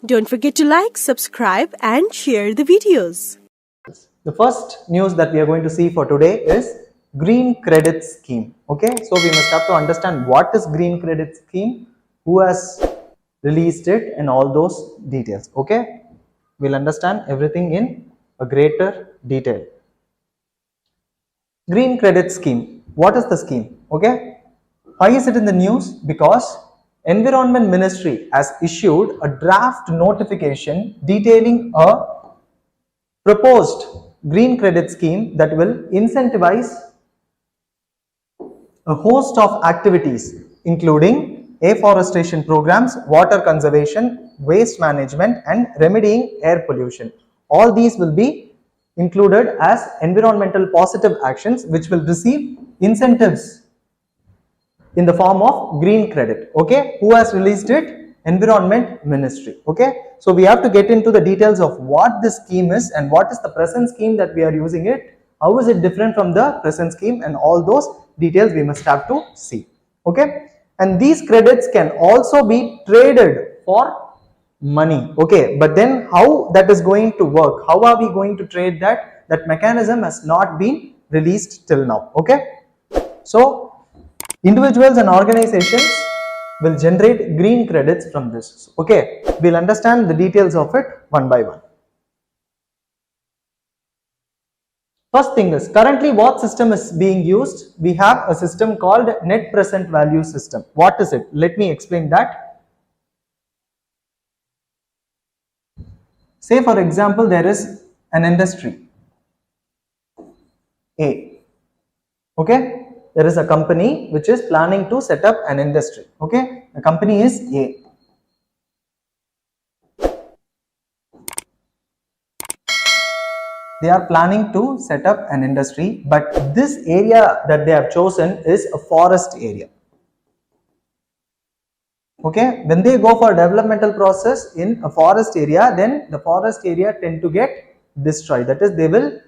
Don't forget to like, subscribe and share the videos. The first news that we are going to see for today is Green Credit Scheme. Okay, so we must have to understand what is Green Credit Scheme, who has released it and all those details. Okay, we'll understand everything in a greater detail. Green Credit Scheme. What is the scheme? Okay, why is it in the news? Because Environment Ministry has issued a draft notification detailing a proposed green credit scheme that will incentivize a host of activities including afforestation programs, water conservation, waste management and remedying air pollution. All these will be included as environmental positive actions which will receive incentives in the form of green credit. Okay, who has released it? Environment Ministry. Okay, so we have to get into the details of what this scheme is and what is the present scheme that we are using it, how is it different from the present scheme, and all those details we must have to see. Okay, and these credits can also be traded for money. Okay, but then how that is going to work, how are we going to trade that? That mechanism has not been released till now. Okay, so individuals and organizations will generate green credits from this. Okay, we'll understand the details of it one by one. First thing is, currently what system is being used? We have a system called net present value system. What is it? Let me explain that. Say for example, there is an industry A. Okay, there is a company which is planning to set up an industry. Okay, the company is A. They are planning to set up an industry, but this area that they have chosen is a forest area. Okay, when they go for a developmental process in a forest area, then the forest area tend to get destroyed. That is, they will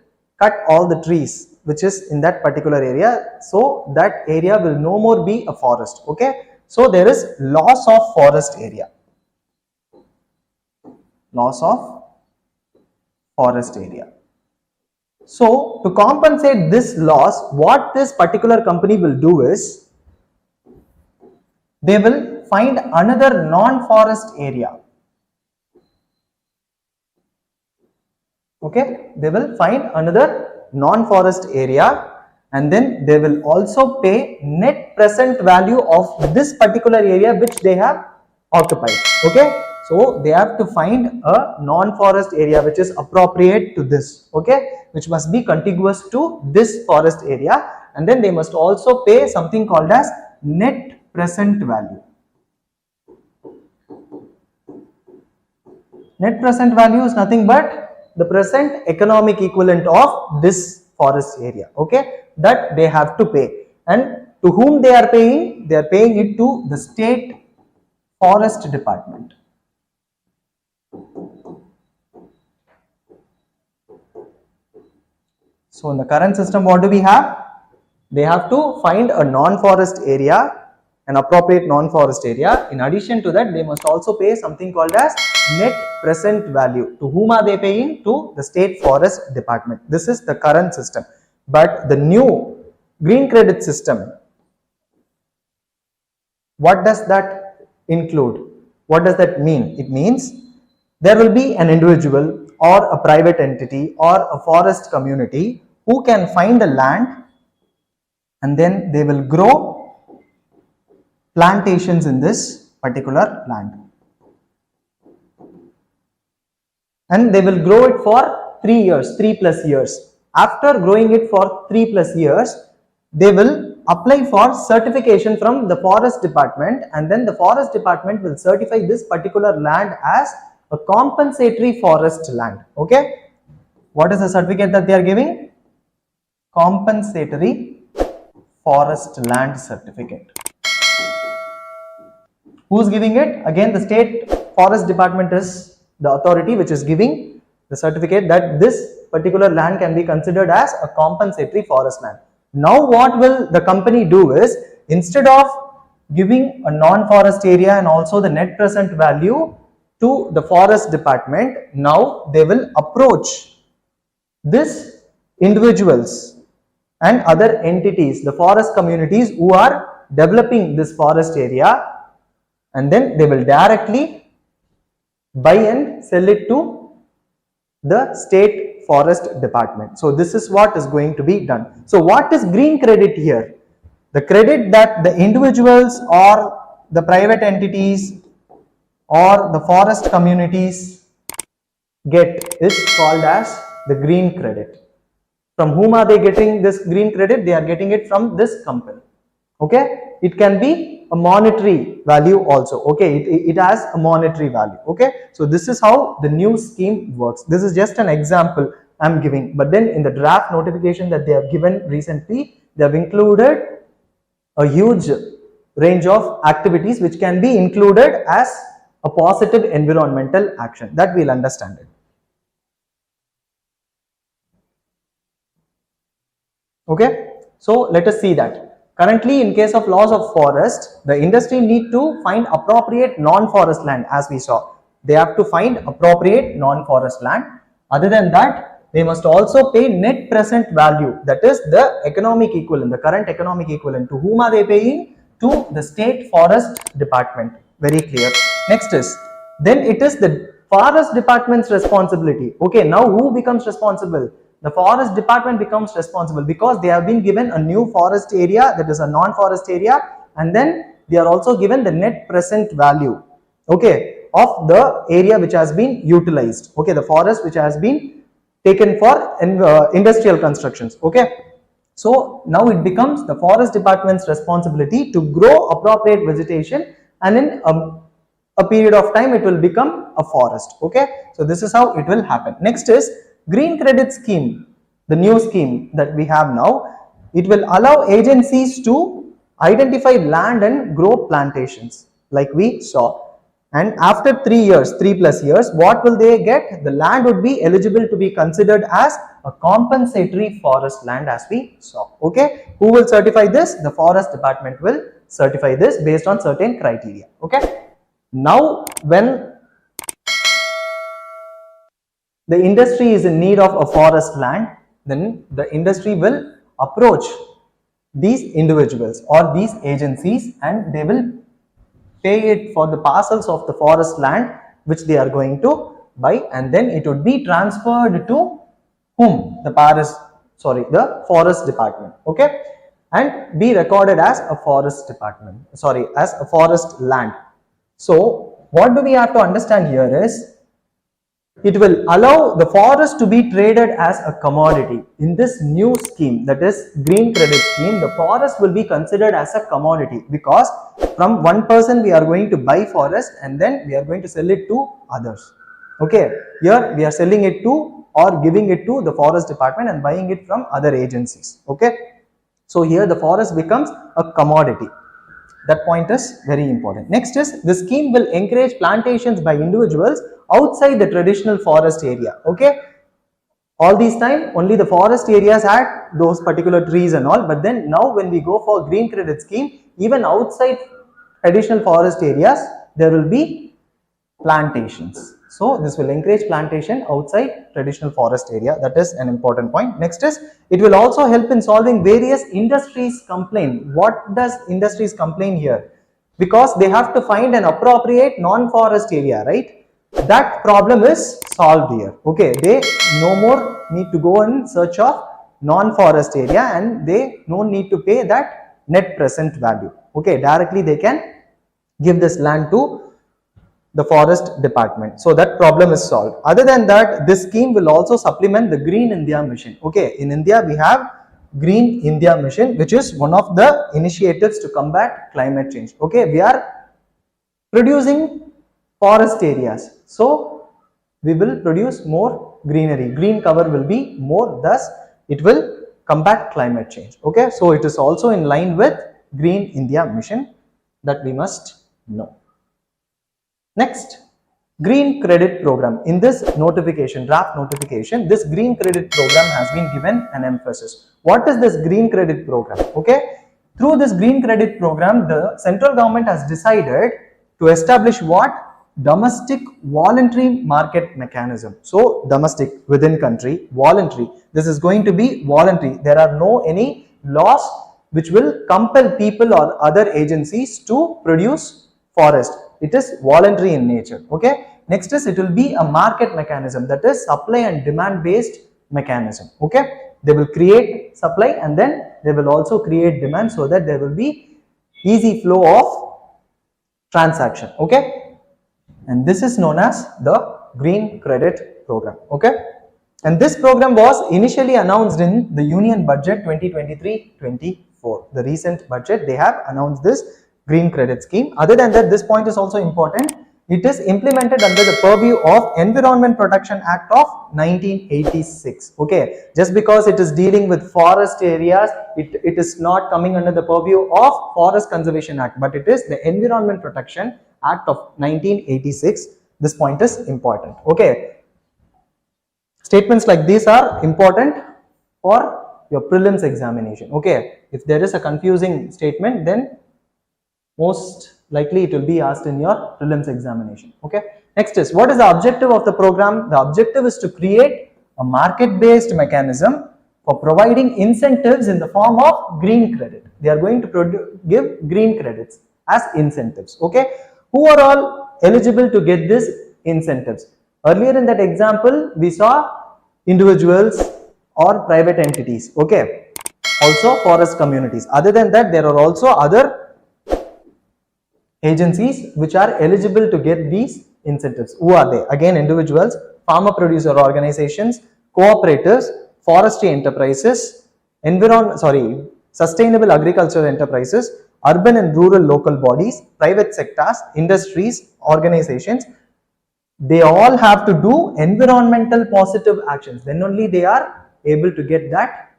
cut all the trees which is in that particular area, so that area will no more be a forest. Okay, so there is loss of forest area, loss of forest area. So to compensate this loss, what this particular company will do is they will find another non-forest area. Okay, they will find another non-forest area and then they will also pay net present value of this particular area which they have occupied. Okay, so they have to find a non-forest area which is appropriate to this. Okay, which must be contiguous to this forest area, and then they must also pay something called as net present value. Net present value is nothing but the present economic equivalent of this forest area. Okay, that they have to pay, and to whom they are paying? They are paying it to the state forest department. So in the current system, what do we have? They have to find a non-forest area, an appropriate non-forest area. In addition to that, they must also pay something called as net present value. To whom are they paying? To the state forest department. This is the current system. But the new green credit system, what does that include? What does that mean? It means there will be an individual or a private entity or a forest community who can find a land and then they will grow plantations in this particular land. And they will grow it for 3 years, 3+ years. After growing it for 3+ years, they will apply for certification from the forest department, and then the forest department will certify this particular land as a compensatory forest land. Okay, what is the certificate that they are giving? Compensatory forest land certificate. Who is giving it? Again, the state forest department is the authority which is giving the certificate that this particular land can be considered as a compensatory forest land. Now what will the company do is, instead of giving a non-forest area and also the net present value to the forest department. Now they will approach this individuals and other entities, the forest communities who are developing this forest area, and then they will directly buy and sell it to the state forest department. So this is what is going to be done. So what is green credit here? The credit that the individuals or the private entities or the forest communities get is called as the green credit. From whom are they getting this green credit? They are getting it from this company. Okay, it can be a monetary value also. Okay, it has a monetary value. Okay, so this is how the new scheme works. This is just an example I am giving, but then in the draft notification that they have given recently, they have included a huge range of activities which can be included as a positive environmental action. That we'll understand it. Okay, so let us see that. Currently, in case of loss of forest, the industry need to find appropriate non-forest land, as we saw. They have to find appropriate non-forest land. Other than that, they must also pay net present value, that is the economic equivalent, the current economic equivalent. To whom are they paying? To the state forest department. Very clear. Next is, then it is the forest department's responsibility. Okay, now who becomes responsible? The forest department becomes responsible because they have been given a new forest area, that is a non-forest area, and then they are also given the net present value, okay, of the area which has been utilized, okay, the forest which has been taken for industrial constructions. Okay, so now it becomes the forest department's responsibility to grow appropriate vegetation, and in a period of time it will become a forest. Okay, so this is how it will happen. Next is green credit scheme, the new scheme that we have now. It will allow agencies to identify land and grow plantations like we saw, and after 3 years, 3+ years, what will they get? The land would be eligible to be considered as a compensatory forest land, as we saw. Okay, who will certify this? The forest department will certify this based on certain criteria. Okay, now when the industry is in need of a forest land, then the industry will approach these individuals or these agencies, and they will pay it for the parcels of the forest land which they are going to buy, and then it would be transferred to whom? The forest department. Okay, and be recorded as a forest department, as a forest land. So what do we have to understand here is, it will allow the forest to be traded as a commodity. In this new scheme, that is green credit scheme, the forest will be considered as a commodity, because from one person we are going to buy forest and then we are going to sell it to others. Okay, here we are selling it to or giving it to the forest department and buying it from other agencies. Okay, so here the forest becomes a commodity. That point is very important. Next is, the scheme will encourage plantations by individuals outside the traditional forest area. Okay, all these time only the forest areas had those particular trees and all, but then now when we go for green credit scheme, even outside traditional forest areas there will be plantations. So this will encourage plantation outside traditional forest area. That is an important point. Next is, it will also help in solving various industries complaint. What does industries complain here? Because they have to find an appropriate non-forest area, right? That problem is solved here. Okay, they no more need to go in search of non-forest area, and they no need to pay that net present value. Okay, directly they can give this land to the forest department. So that problem is solved. Other than that, this scheme will also supplement the Green India Mission. Okay, in India we have Green India Mission, which is one of the initiatives to combat climate change. Okay, we are producing forest areas, so we will produce more greenery, green cover will be more, thus it will combat climate change. Okay, so it is also in line with Green India Mission, that we must know. Next, green credit program. In this notification, draft notification, this green credit program has been given an emphasis. What is this green credit program? Okay, through this green credit program, the central government has decided to establish what? domestic voluntary market mechanism. So domestic, within country, voluntary. This is going to be voluntary. There are no any laws which will compel people or other agencies to produce forest. It is voluntary in nature. Okay. Next is it will be a market mechanism, that is supply and demand based mechanism. Okay. They will create supply and then they will also create demand, so that there will be easy flow of transaction. Okay. And this is known as the green credit program. Okay. And this program was initially announced in the Union Budget 2023-24. The recent budget, they have announced this green credit scheme. Other than that, this point is also important. It is implemented under the purview of Environment Protection Act of 1986. Okay, just because it is dealing with forest areas, it is not coming under the purview of Forest Conservation Act, but it is the Environment Protection Act of 1986. This point is important. Okay, statements like these are important for your prelims examination. Okay, if there is a confusing statement, then most likely it will be asked in your prelims examination. Okay. Next is, what is the objective of the program? The objective is to create a market based mechanism for providing incentives in the form of green credit. They are going to give green credits as incentives. Okay. Who are all eligible to get these incentives? Earlier in that example, we saw individuals or private entities. Okay. Also forest communities. Other than that, there are also other agencies which are eligible to get these incentives. Who are they? Again, individuals, farmer producer organizations, cooperatives, forestry enterprises, sustainable agricultural enterprises, urban and rural local bodies, private sectors, industries, organizations. They all have to do environmental positive actions. Then only they are able to get that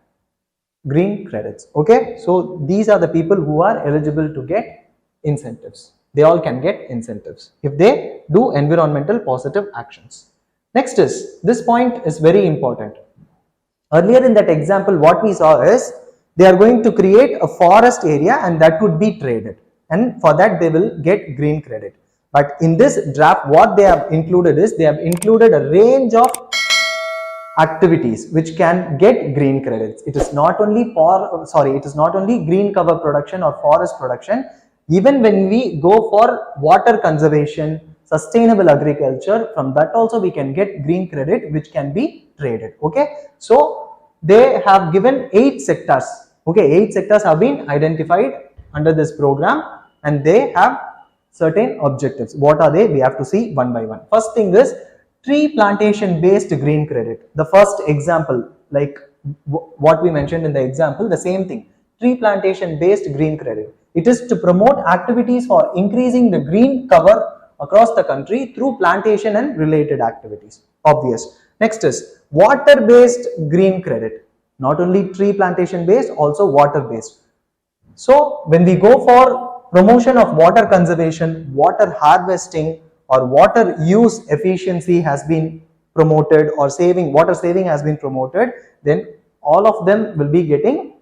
green credits. Okay, so these are the people who are eligible to get incentives. They all can get incentives if they do environmental positive actions. Next is, this point is very important. Earlier in that example, what we saw is they are going to create a forest area and that would be traded, and for that they will get green credit. But in this draft, what they have included is they have included a range of activities which can get green credits. It is not only green cover production or forest production. Even when we go for water conservation, sustainable agriculture, from that also we can get green credit which can be traded. Okay, so they have given 8 sectors. Okay, 8 sectors have been identified under this program and they have certain objectives. What are they? We have to see one by one. First thing is tree plantation based green credit. The first example, like what we mentioned in the example, the same thing, tree plantation based green credit. It is to promote activities for increasing the green cover across the country through plantation and related activities. Obvious. Next is water based green credit. Not only tree plantation based, also water based. So when we go for promotion of water conservation, water harvesting or water use efficiency has been promoted, or water saving has been promoted, then all of them will be getting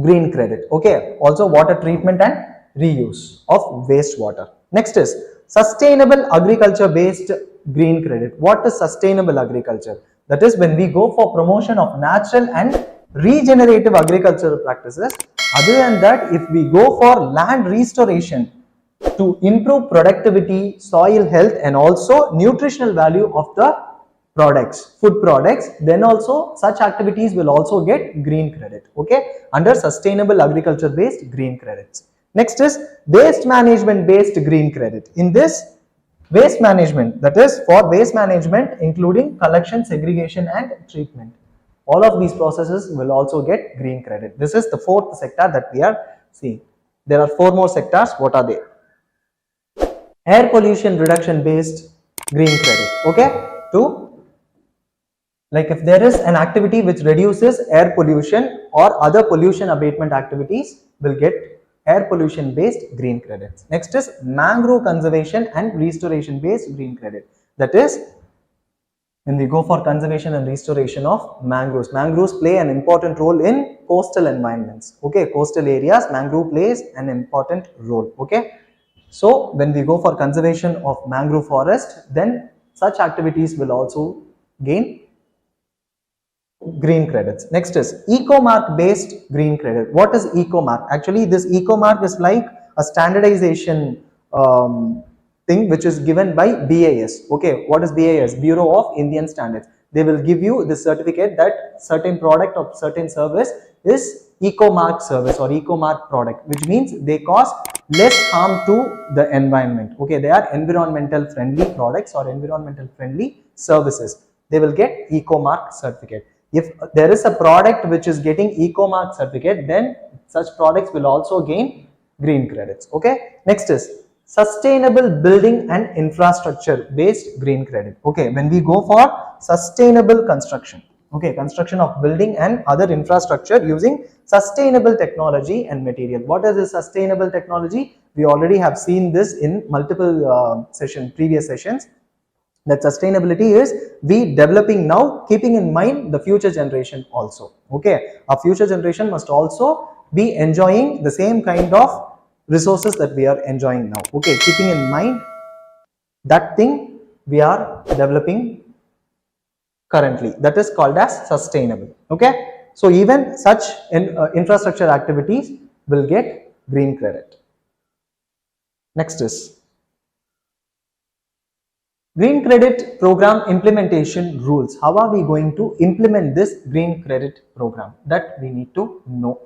green credit. Okay, also water treatment and reuse of wastewater. Next is sustainable agriculture based green credit. What is sustainable agriculture? That is when we go for promotion of natural and regenerative agricultural practices. Other than that, if we go for land restoration to improve productivity, soil health and also nutritional value of the products, food products, then also such activities will also get green credit. Okay, under sustainable agriculture based green credits. Next is waste management based green credit. In this waste management, that is for waste management including collection, segregation and treatment, all of these processes will also get green credit. This is the 4th sector that we are seeing. There are 4 more sectors. What are they? Air pollution reduction based green credit. Okay, like if there is an activity which reduces air pollution or other pollution abatement activities, will get air pollution based green credits. Next is mangrove conservation and restoration based green credit. That is when we go for conservation and restoration of mangroves. Mangroves play an important role in coastal environments. Okay, coastal areas, mangrove plays an important role. Okay, So when we go for conservation of mangrove forest, then such activities will also gain green credits. Next is eco-mark based green credit. What is eco-mark? Actually, this eco-mark is like a standardization thing which is given by BIS. Okay, what is BIS? Bureau of Indian Standards. They will give you the certificate that certain product or certain service is eco-mark service or eco-mark product, which means they cause less harm to the environment. Okay, they are environmental friendly products or environmental friendly services. They will get eco-mark certificate. If there is a product which is getting eco-mark certificate, then such products will also gain green credits. Okay, next is sustainable building and infrastructure based green credit. Okay, when we go for sustainable construction, okay, construction of building and other infrastructure using sustainable technology and material. What is this sustainable technology? We already have seen this in multiple previous sessions. That sustainability is we developing now, keeping in mind the future generation also. Okay, our future generation must also be enjoying the same kind of resources that we are enjoying now. Okay, keeping in mind that thing we are developing currently, that is called as sustainable. Okay, so even such infrastructure activities will get green credit. Next is green credit program implementation rules. How are we going to implement this green credit program? That we need to know.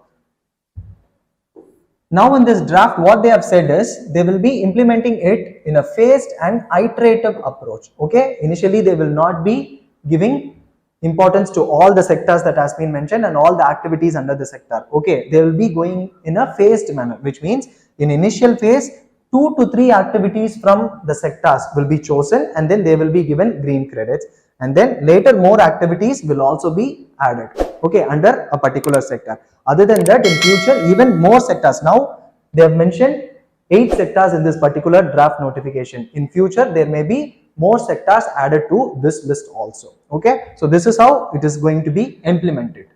Now in this draft, what they have said is they will be implementing it in a phased and iterative approach. Okay, initially they will not be giving importance to all the sectors that has been mentioned and all the activities under the sector. Okay, they will be going in a phased manner, which means in initial phase 2 to 3 activities from the sectors will be chosen and then they will be given green credits, and then later more activities will also be added, okay, under a particular sector. Other than that, in future even more sectors. Now they have mentioned 8 sectors in this particular draft notification. In future there may be more sectors added to this list also. Okay, so this is how it is going to be implemented.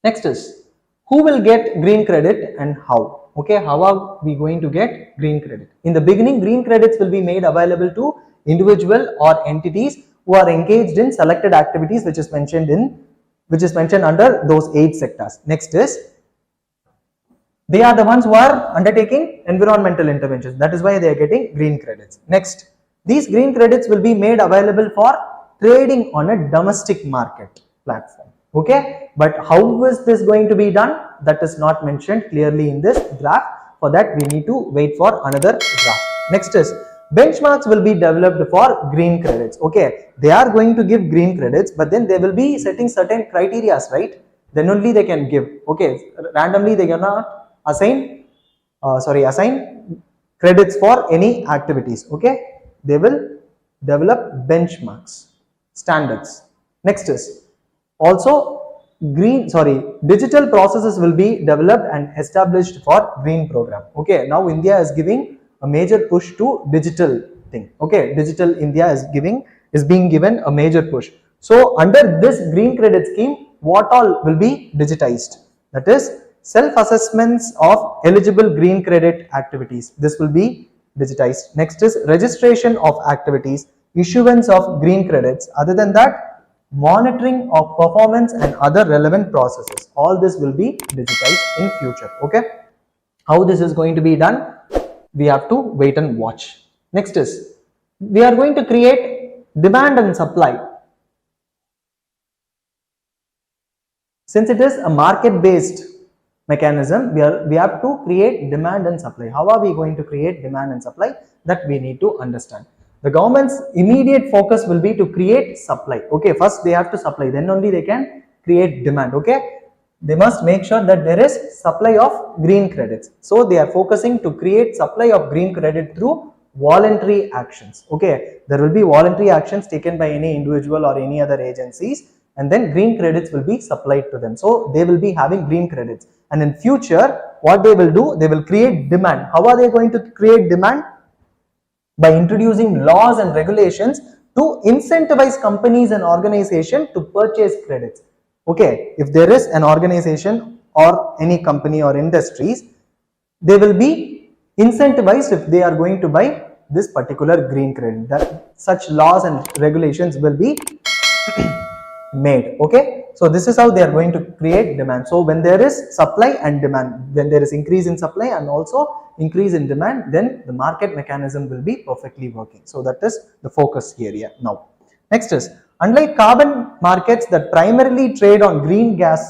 Next is who will get green credit and how? Okay, how are we going to get green credit? In the beginning, green credits will be made available to individual or entities who are engaged in selected activities which is mentioned under those 8 sectors. Next is they are the ones who are undertaking environmental interventions. That is why they are getting green credits. Next, these green credits will be made available for trading on a domestic market platform. Okay, but how is this going to be done? That is not mentioned clearly in this draft. For that we need to wait for another draft. Next is benchmarks will be developed for green credits. Okay, they are going to give green credits, but then they will be setting certain criteria, right? Then only they can give. Okay, randomly they cannot assign credits for any activities. Okay, they will develop benchmarks, standards. Next is also digital processes will be developed and established for green program. Okay, now India is giving a major push to digital thing. Okay, digital India is being given a major push. So under this green credit scheme, what all will be digitized? That is self-assessments of eligible green credit activities. This will be digitized. Next is registration of activities, issuance of green credits. Other than that, monitoring of performance and other relevant processes. All this will be digitized in future. Okay, how this is going to be done, we have to wait and watch. Next is we are going to create demand and supply. Since it is a market based mechanism, we have to create demand and supply. How are we going to create demand and supply? That we need to understand. The government's immediate focus will be to create supply. Okay, first they have to supply, then only they can create demand. Okay, they must make sure that there is supply of green credits. So they are focusing to create supply of green credit through voluntary actions. Okay, there will be voluntary actions taken by any individual or any other agencies, and then green credits will be supplied to them. So they will be having green credits, and in future what they will do, they will create demand. How are they going to create demand? By introducing laws and regulations to incentivize companies and organizations to purchase credits. Okay, if there is an organization or any company or industries they will be incentivized if they are going to buy this particular green credit. That such laws and regulations will be made. Okay, so this is how they are going to create demand. So when there is supply and demand, when there is increase in supply and also increase in demand, then the market mechanism will be perfectly working. So that is the focus area. Now next is, unlike carbon markets that primarily trade on greenhouse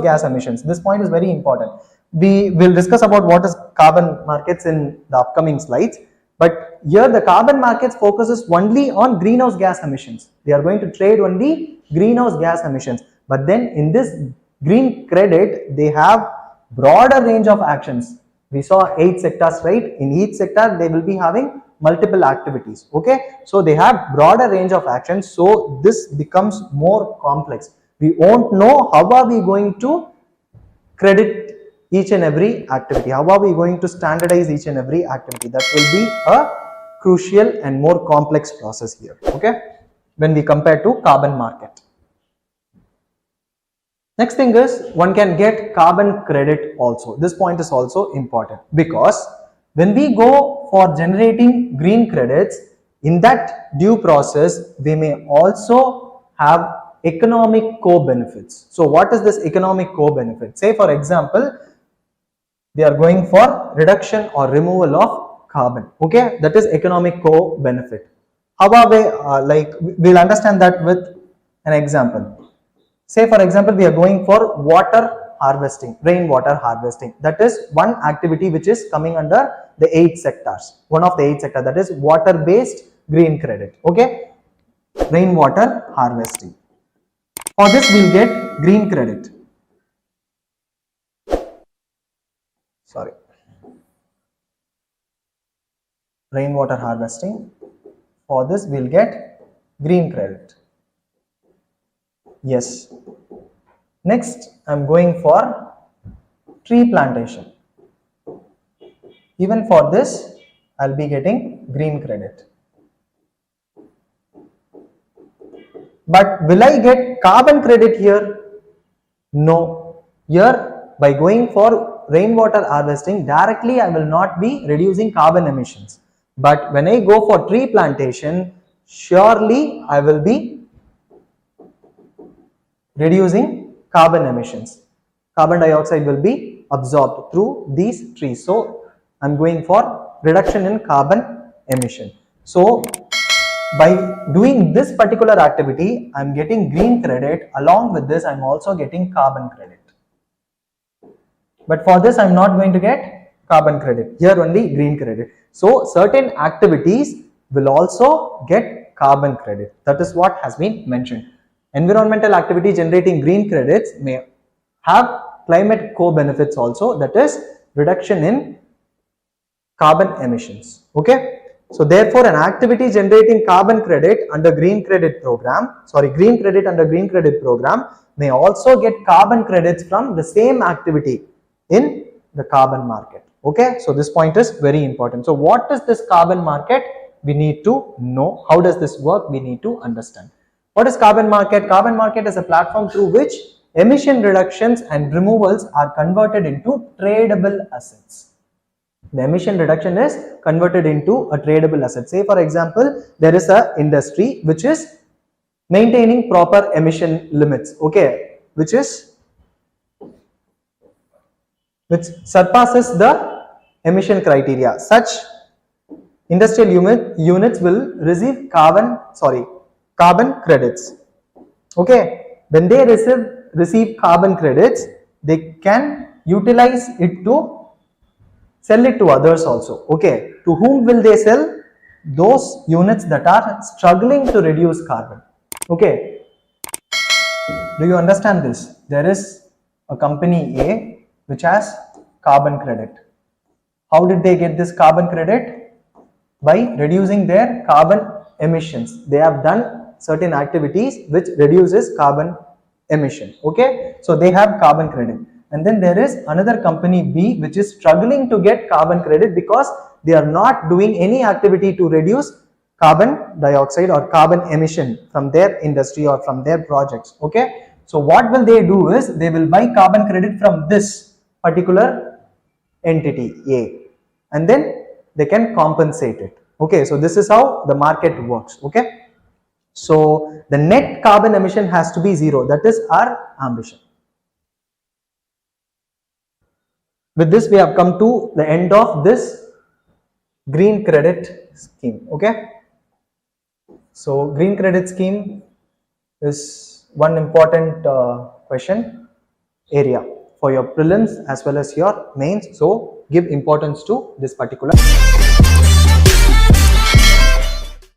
gas emissions. This point is very important. We will discuss about what is carbon markets in the upcoming slides. But here the carbon markets focuses only on greenhouse gas emissions. They are going to trade only greenhouse gas emissions. But then in this green credit, they have broader range of actions. We saw 8 sectors, right? In each sector, they will be having multiple activities. Okay, so they have broader range of actions. So this becomes more complex. We won't know how are we going to credit each and every activity. How are we going to standardize each and every activity? That will be a crucial and more complex process here. Okay, when we compare to carbon market. Next thing is, one can get carbon credit also. This point is also important, because when we go for generating green credits, in that due process, we may also have economic co-benefits. So what is this economic co-benefit? Say for example, they are going for reduction or removal of carbon. Okay, that is economic co-benefit. How are we, we'll understand that with an example. Say for example, we are going for water harvesting, rainwater harvesting. That is one activity which is coming under the 8 sectors. One of the 8 sectors, that is water based green credit. Okay, rainwater harvesting. For this we will get green credit. Sorry. Rainwater harvesting. For this we will get green credit. Yes. Next, I am going for tree plantation. Even for this, I will be getting green credit. But will I get carbon credit here? No. Here, by going for rainwater harvesting, directly I will not be reducing carbon emissions. But when I go for tree plantation, surely I will be reducing carbon emissions. Carbon dioxide will be absorbed through these trees. So I am going for reduction in carbon emission. So by doing this particular activity, I am getting green credit. Along with this, I am also getting carbon credit. But for this, I am not going to get carbon credit. Here only green credit. So certain activities will also get carbon credit. That is what has been mentioned. Environmental activity generating green credits may have climate co-benefits also, that is reduction in carbon emissions. Okay, so therefore an activity generating carbon credit under green credit program, green credit under green credit program may also get carbon credits from the same activity in the carbon market. Okay, so this point is very important. So what is this carbon market? We need to know. How does this work? We need to understand. What is carbon market? Carbon market is a platform through which emission reductions and removals are converted into tradable assets. The emission reduction is converted into a tradable asset. Say for example, there is a industry which is maintaining proper emission limits, okay, which surpasses the emission criteria. Such industrial units will receive carbon credits. Okay, when they receive carbon credits, they can utilize it to sell it to others also. Okay, to whom will they sell? Those units that are struggling to reduce carbon. Okay, do you understand this? There is a company A which has carbon credit. How did they get this carbon credit? By reducing their carbon emissions. They have done certain activities which reduces carbon emission. Okay, so they have carbon credit. And then there is another company B which is struggling to get carbon credit because they are not doing any activity to reduce carbon dioxide or carbon emission from their industry or from their projects. Okay, so what will they do is they will buy carbon credit from this particular entity A, and then they can compensate it. Okay, so this is how the market works. Okay, so the net carbon emission has to be zero. That is our ambition. With this, we have come to the end of this green credit scheme. Okay, so green credit scheme is one important question area for your prelims as well as your mains. So give importance to this particular.